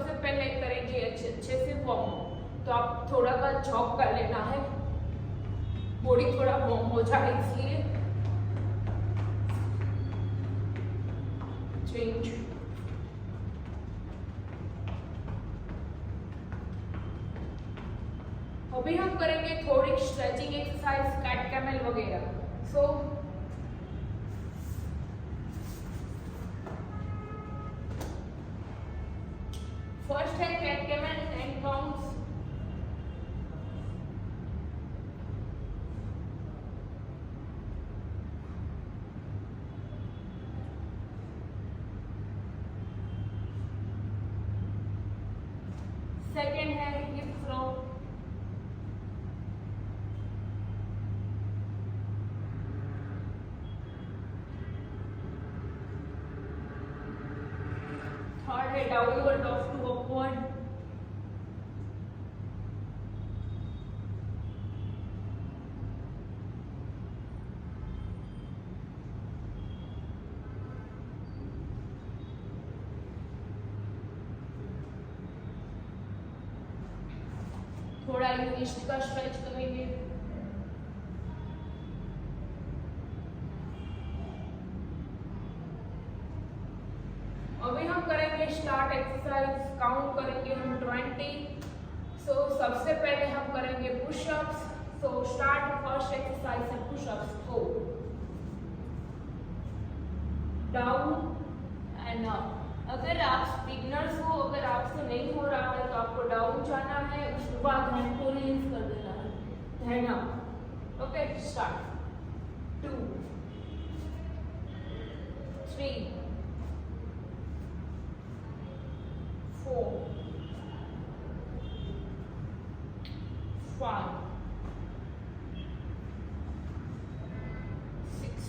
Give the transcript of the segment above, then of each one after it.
सबसे पहले करेंगे अच्छे अच्छे से वार्म अप। तो आप थोड़ा सा जॉग कर लेना है, बॉडी थोड़ा वार्म हो जाए इसलिए। चेंज। अभी हम करेंगे थोड़ी स्ट्रेचिंग एक्सरसाइज, कैट कैमल वगैरह। सो फर्स्ट है कैट कैमल 10 काउंट्स। सेकेंड है हिप थ्रो। थर्ड है डाउनवर्ड डॉग टू अपवर्ड। थोड़ा रिस्ट का स्ट्रेच करेंगे। अभी हम करेंगे स्टार्ट एक्सरसाइज, काउंट करेंगे हम 20। सो सबसे पहले हम करेंगे pushups. So start first exercise है pushups. Go down and up. अगर आप बिगनर्स हो, अगर आपसे नहीं हो रहा है तो आपको डाउन जाना है, उसके बाद हैंड को रिलीज कर देना है, hand up. Okay, start. 2 3 4 5 6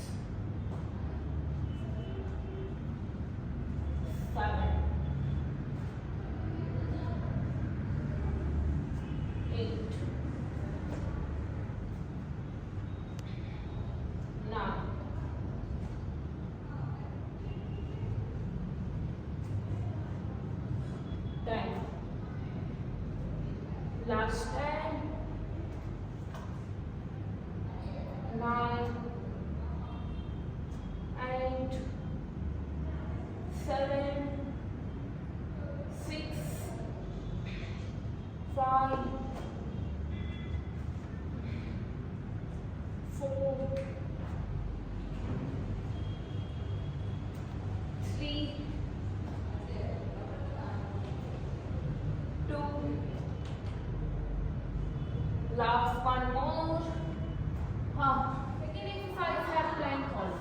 7 8 9 10 last 10 9 8 7 6 5 4 3 2 last one more. Second exercise है plank hold.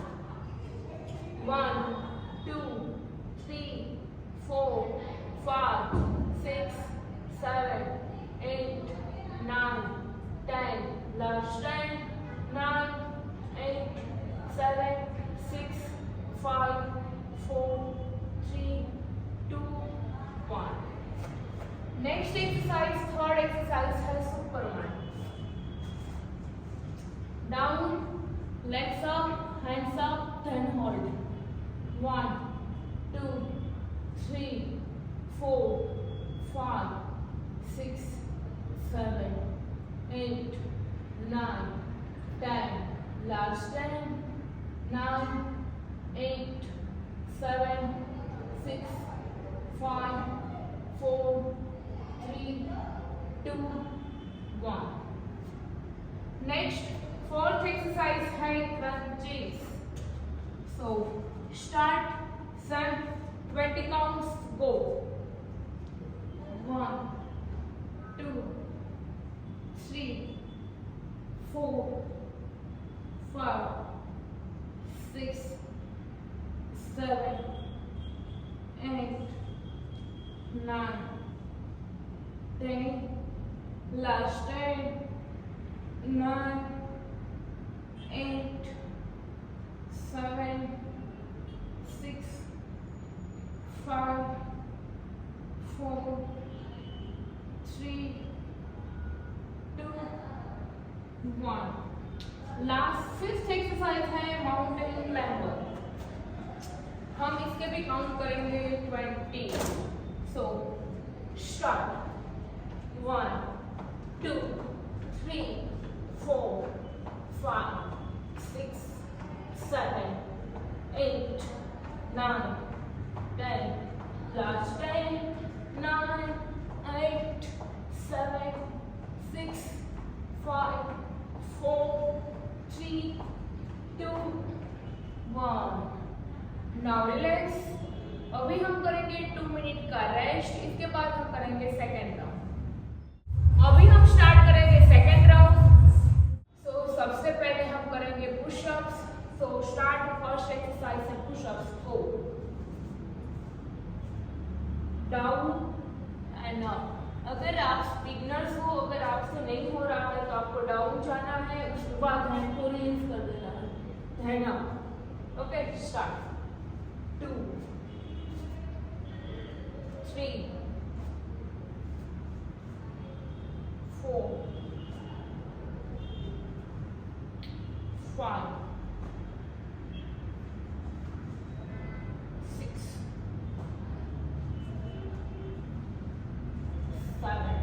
1 2 3 4 5 6 7 8 9 10 last 10 9 8 7 6 5 4 3 2 1. Next exercise, third exercise है Superman. Down, legs up, hands up, then hold. 1 2 3 4 5 6 7 8 9 10 last 10 9 8 7 6 5 4 3 2 1. Next, fourth exercise है crunches. So start, sun, 20 counts, go. 1 2 3 4 5 6 7 8 9 10 last 10 9 8 7 6 5 4 3 2 1. Last fifth exercise है mountain climber. हम इसके भी count करेंगे 20. सो start. 1 2 3 4 5 6 7 8 9 10 last 10 9 8 7 6 5 4 3 2 1. Now relax. अभी हम करेंगे 2 मिनट का रेस्ट. इसके बाद हम करेंगे सेकेंड राउंड. अभी हम स्टार्ट करेंगे सेकेंड राउंड. सो सबसे पहले हम करेंगे pushups. So start first exercise है pushups. Go down and up. अगर आप बिगिनर्स हो, अगर आपसे नहीं हो रहा है तो आपको डाउन जाना है, उसके बाद हैंड को रिलीज कर देना है. Hand up. Okay start. 2 3 4 5 6 7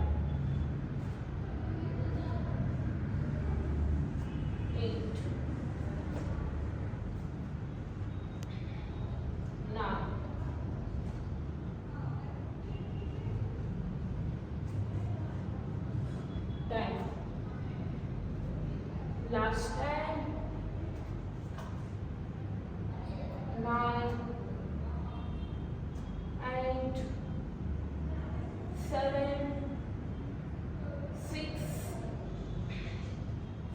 8 9 10 last 10 9 8 7 6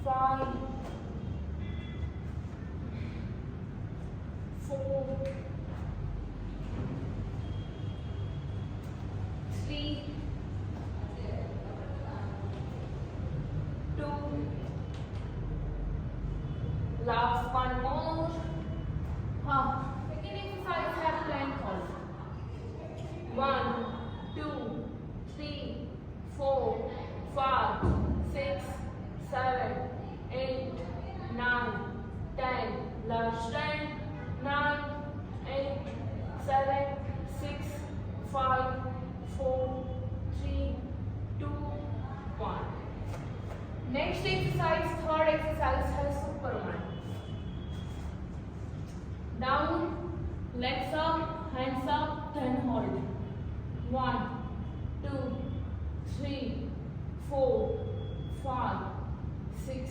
5 4 3 2 last one more. Second exercise है plank hold. 1 2 3 4 5 6 7 8 9 10 last 10 9 8 7 6 5 4 3 2 1. Next exercise third exercise है superman. Down, legs up, hands up, then hold. 1 2 3 4 5 6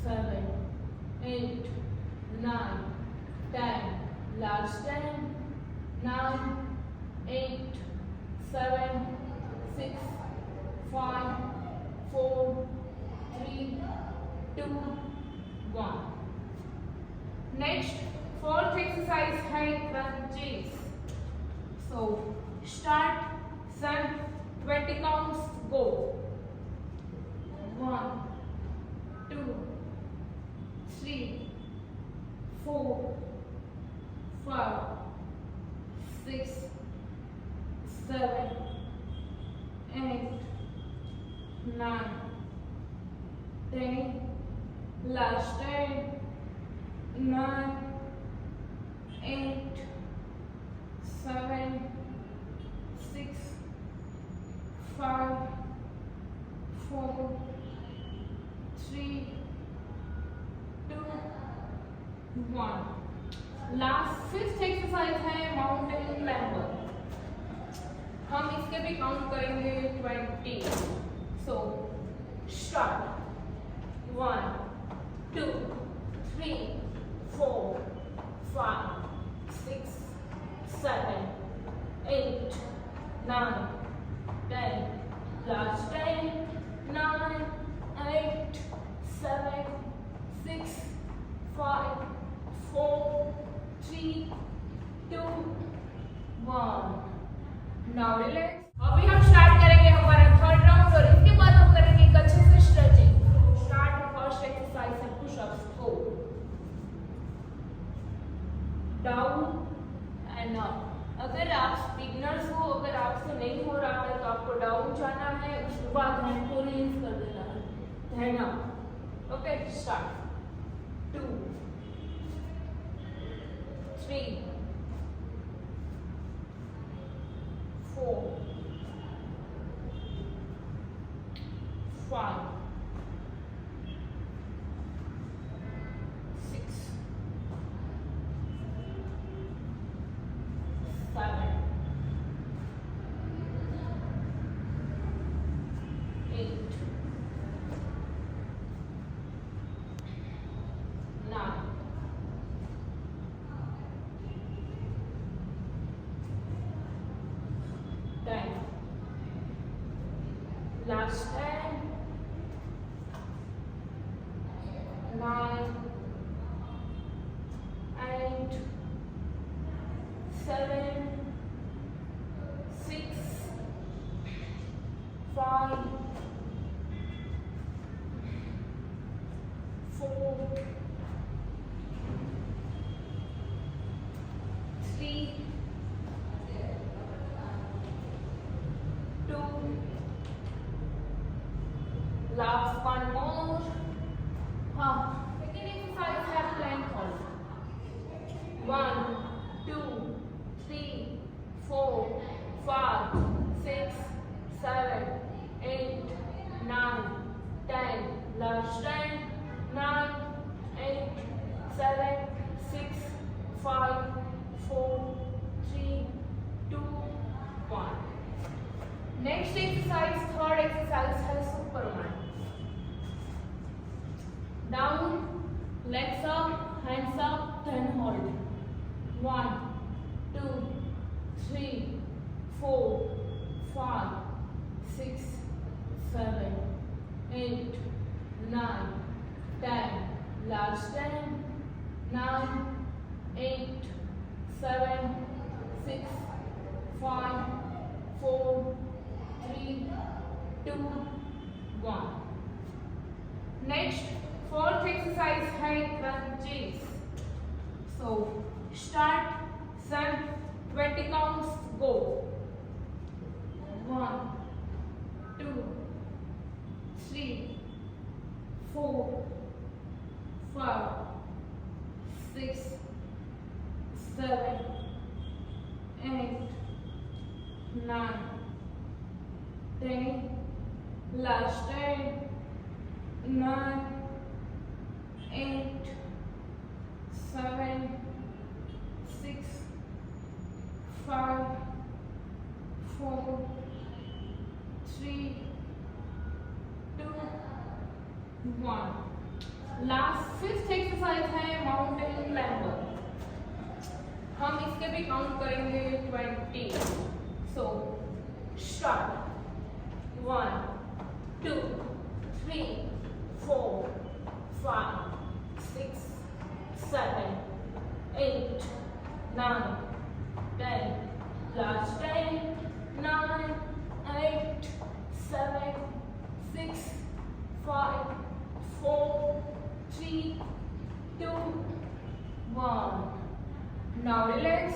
7 8 9 10 last 10 9 8 7 6 5 4 3 2 1. Next fourth exercise है crunches. So start. Sun 20 counts. Go. 1 2 3 4 5 6 7 8 9 10 last 10 9 8 7 6 5 4 3 2 1. Last fifth exercise है mountain climber. हम इसके भी count करेंगे 20. So start. 1 2 3 4 5 6 7 8 9 10 last 10 9 8 7 6 5 4 3 2 1. Now relax. अभी हम start करेंगे हमारा थर्ड राउंड और इसके बाद हम करेंगे एक अच्छे से स्ट्रेचिंग. स्टार्ट फर्स्ट एक्सरसाइज है pushups. Go down and up. अगर आप बिगिनर्स हो, अगर आपसे नहीं हो रहा है तो आपको डाउन जाना है, उसके बाद हैंड को रिलीज कर देना है. Hand up. Okay start. 2 3 4 8, 7, 6, 5, 4, 3, 2, last one more. Second exercise have plank hold. 1, 2, 3, 4, 5, 6, 7, 8, 9, 10. Last 10, 9, 8, 7, 6, 5, 4, 3, 2, 1. Next exercise, third exercise है Superman. Down, legs up, hands up, then hold. 1, 2, 3, 4, 5, 6, 7, 8, 9, 10. Last 10, 9, 8, 7, 6, 5, 4, 3, 2, 1. Next, fourth exercise है crunches. So start, sun, 20 counts, go. 1, 2, 3, 4, 5, 6, 7, 8, 9, 10. Last 10, 9, 8, 7, 6, 5, 4, 3, 2, 1. Last fifth exercise है mountain climber. हम इसके भी count करेंगे 20. So start. 1, 2, 3, 4, 5, 6, 7, 8, 9, 10. Last 10, 9, 8, 7, 6, 5, 4, 3, 2, 1. Now relax.